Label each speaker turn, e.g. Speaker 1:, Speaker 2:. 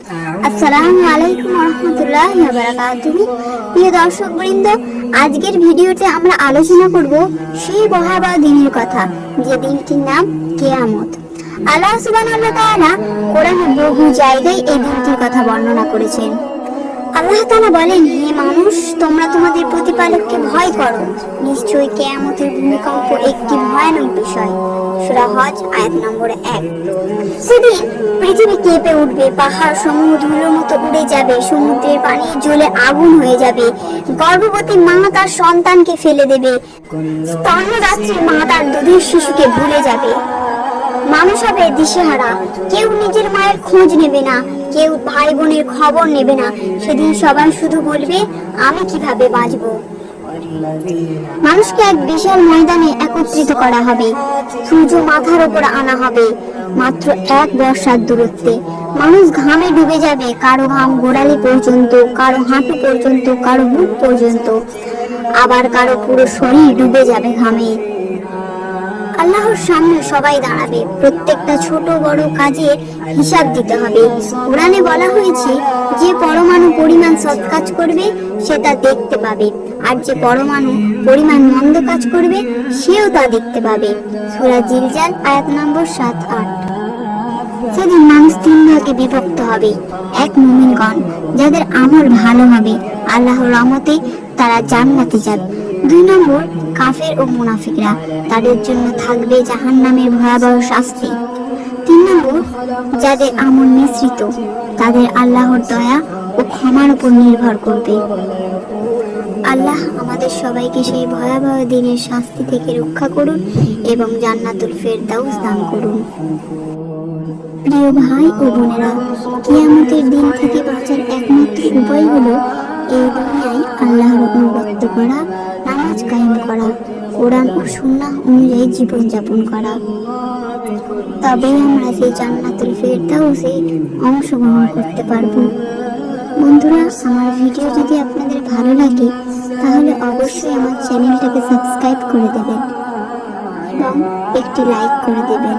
Speaker 1: আসসালামু আলাইকুম রহমতুল্লাহি ওয়া বারাকাতুহু। প্রিয় দর্শকবৃন্দ, আজকের ভিডিওতে আমরা আলোচনা করব সেই ভয়াবহ দিনের কথা, যে দিনটির নাম কিয়ামত। আল্লাহ সুবহানাহু ওয়া তাআলা কোরআনে বহু জায়গায় এই দিনটির কথা বর্ণনা করেছেন। আল্লাহ তাআলা বলেন, হে মানুষ, তোমরা তোমাদের প্রতিপালককে ভয় করো, নিশ্চয়ই কিয়ামতের ভূমিকম্প একটি ভয়ানক বিষয়। সূরা হজ আয়াত নম্বর 1। সেদিন পৃথিবী কেঁপে উঠবে, পাহাড় সমূহ ধুলোর মতো উড়ে যাবে, সমুদ্রের পানি জ্বলে আগুন হয়ে যাবে, গর্ভবতী মা তার সন্তানকে ফেলে দেবে, স্তন্যদাত্রী মা তার দুধের শিশুকে ভুলে যাবে। মানুষ হবে দিশেহারা, কেউ নিজের মায়ের খোঁজ নেবে না, কেউ ভাই বোনের খবর নেবে না। সেদিন সবাই শুধু বলবে, আমি কিভাবে বাঁচব। মানুষকে এক বিশাল ময়দানে একত্রিত করা হবে, সূর্য মাথার উপর আনা হবে, মাত্র এক বর্ষার দূরত্বে। মানুষ ঘামে ডুবে যাবে, কারো ঘাম গোড়ালি পর্যন্ত, কারো হাঁটু পর্যন্ত, কারো বুক পর্যন্ত, আবার কারো পুরো শরীর ডুবে যাবে ঘামে। আল্লাহর সামনে সবাই দাঁড়াবে, প্রত্যেকটা ছোট বড় কাজের হিসাব দিতে হবে। কোরআনে বলা হয়েছে, যে পরমাণু পরিমাণ সৎ কাজ করবে সে তা দেখতে পাবে, আর যে পরমাণু পরিমাণ মন্দ কাজ করবে সেও তা দেখতে পাবে। সূরা জিলজাল আয়াত নম্বর 7-8। সেদিন মানুষ তিন ভাগে বিভক্ত হবে। এক, মুমিনগণ, যাদের আমল ভালো হবে, আল্লাহর রহমতে তারা জান্নাতে যাবে। 2 নম্বর, কাফের ও মুনাফিকরা, তাদের জন্য থাকবে জাহান্নামের ভয়াবহ শাস্তি। 3 নম্বর, যাদের আমল মিশ্রিত, তাদের আল্লাহর দয়া ও ক্ষমার উপর নির্ভর করবে। আল্লাহ আমাদের সবাইকে সেই ভয়াবহ দিনের শাস্তি থেকে রক্ষা করুন এবং জান্নাতুল ফেরদাউস দান করুন। প্রিয় ভাই ও বোনেরা, কিয়ামতের দিন থেকে বাঁচার একমাত্র উপায় হলো এই দুনিয়ায় আল্লাহর অনুগত করা, নামাজ কায়েম করা, কোরআন ও সুন্নাহ অনুযায়ী জীবন যাপন করা। তবেই আমরা সেই জান্নাতুল ফেরদাউসে অংশগ্রহণ করতে পারবো। বন্ধুরা, আমার ভিডিও যদি আপনাদের ভালো লাগে তাহলে অবশ্যই আমার চ্যানেলটাকে সাবস্ক্রাইব করে দেবেন এবং একটি লাইক করে দেবেন।